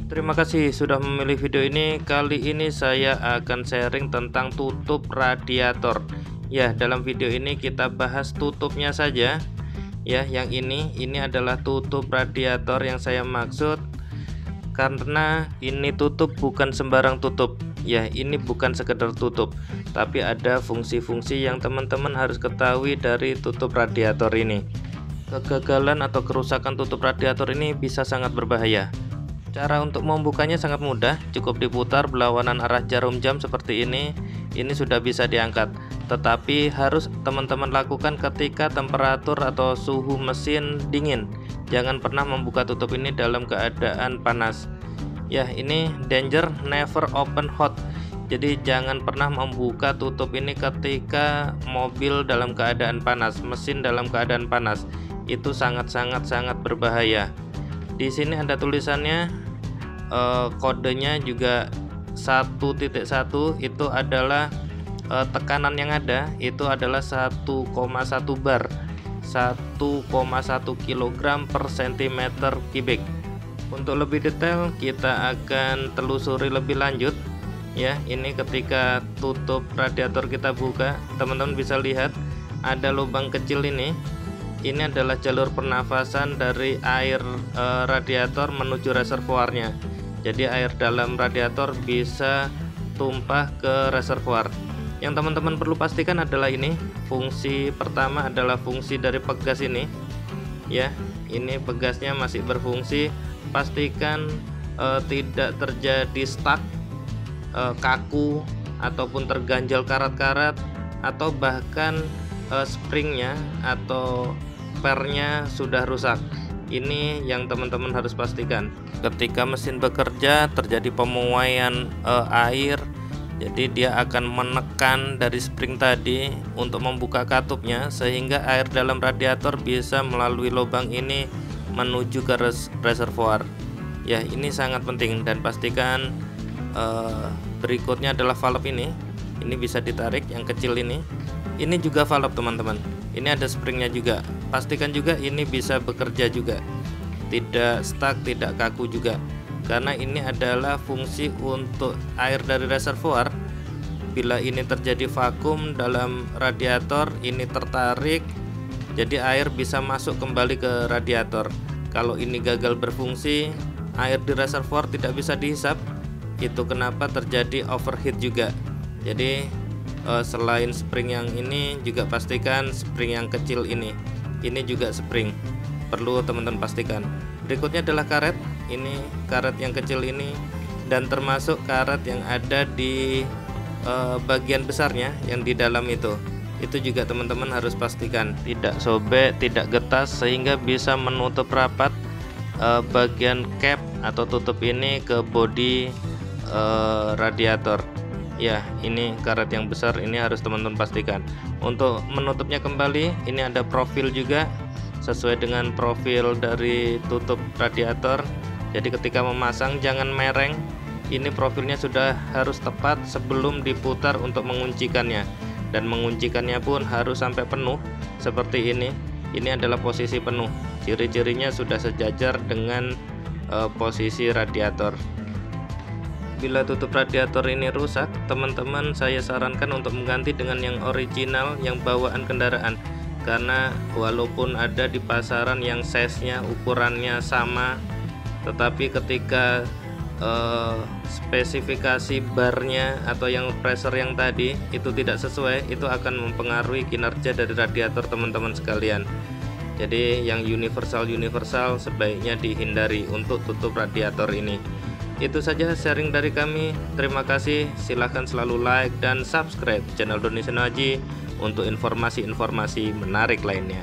Terima kasih sudah memilih video ini. Kali ini saya akan sharing tentang tutup radiator. Ya, dalam video ini kita bahas tutupnya saja. Ya, yang ini adalah tutup radiator yang saya maksud, karena ini tutup bukan sembarang tutup. Ya, ini bukan sekedar tutup, tapi ada fungsi-fungsi yang teman-teman harus ketahui dari tutup radiator ini. Kegagalan atau kerusakan tutup radiator ini bisa sangat berbahaya. Cara untuk membukanya sangat mudah, cukup diputar berlawanan arah jarum jam seperti ini sudah bisa diangkat. Tetapi harus teman-teman lakukan ketika temperatur atau suhu mesin dingin. Jangan pernah membuka tutup ini dalam keadaan panas. Ya, ini danger never open hot. Jadi jangan pernah membuka tutup ini ketika mobil dalam keadaan panas, mesin dalam keadaan panas. Itu sangat berbahaya. Di sini ada tulisannya, kodenya juga 1.1 itu adalah tekanan yang ada itu adalah 1,1 bar, 1,1 kg per cm kubik. Untuk lebih detail kita akan telusuri lebih lanjut. Ya, ini ketika tutup radiator kita buka, teman-teman bisa lihat ada lubang kecil ini. Ini adalah jalur pernafasan dari air radiator menuju reservoirnya. Jadi air dalam radiator bisa tumpah ke reservoir. Yang teman-teman perlu pastikan adalah ini, fungsi pertama adalah fungsi dari pegas ini. Ya, ini pegasnya masih berfungsi. Pastikan tidak terjadi stuck, kaku, ataupun terganjal karat-karat, atau bahkan springnya atau pernya sudah rusak. Ini yang teman-teman harus pastikan. Ketika mesin bekerja terjadi pemuaian air, jadi dia akan menekan dari spring tadi untuk membuka katupnya, sehingga air dalam radiator bisa melalui lubang ini menuju ke reservoir. Ya, ini sangat penting. Dan pastikan berikutnya adalah valve ini bisa ditarik, yang kecil ini juga valve teman-teman. Ini ada springnya juga. Pastikan juga ini bisa bekerja juga, tidak stuck, tidak kaku juga, karena ini adalah fungsi untuk air dari reservoir. Bila ini terjadi vakum dalam radiator, ini tertarik, jadi air bisa masuk kembali ke radiator. Kalau ini gagal berfungsi, air di reservoir tidak bisa dihisap. Itu kenapa terjadi overheat juga. Jadi selain spring yang ini, juga pastikan spring yang kecil ini juga spring, perlu teman-teman pastikan. Berikutnya adalah karet. Ini karet yang kecil ini, dan termasuk karet yang ada di bagian besarnya yang di dalam itu juga teman-teman harus pastikan tidak sobek, tidak getas, sehingga bisa menutup rapat bagian cap atau tutup ini ke bodi radiator. Ya, ini karet yang besar ini harus teman-teman pastikan. Untuk menutupnya kembali, ini ada profil juga sesuai dengan profil dari tutup radiator. Jadi ketika memasang jangan mereng. Ini profilnya sudah harus tepat sebelum diputar untuk menguncikannya, dan menguncikannya pun harus sampai penuh seperti ini. Ini adalah posisi penuh. Ciri-cirinya sudah sejajar dengan posisi radiator. Bila tutup radiator ini rusak, teman-teman saya sarankan untuk mengganti dengan yang original, yang bawaan kendaraan. Karena walaupun ada di pasaran yang size-nya, ukurannya sama, tetapi ketika spesifikasi barnya atau yang pressure yang tadi itu tidak sesuai, itu akan mempengaruhi kinerja dari radiator teman-teman sekalian. Jadi yang universal sebaiknya dihindari untuk tutup radiator ini. Itu saja sharing dari kami. Terima kasih. Silahkan selalu like dan subscribe channel Doni Senoaji untuk informasi-informasi menarik lainnya.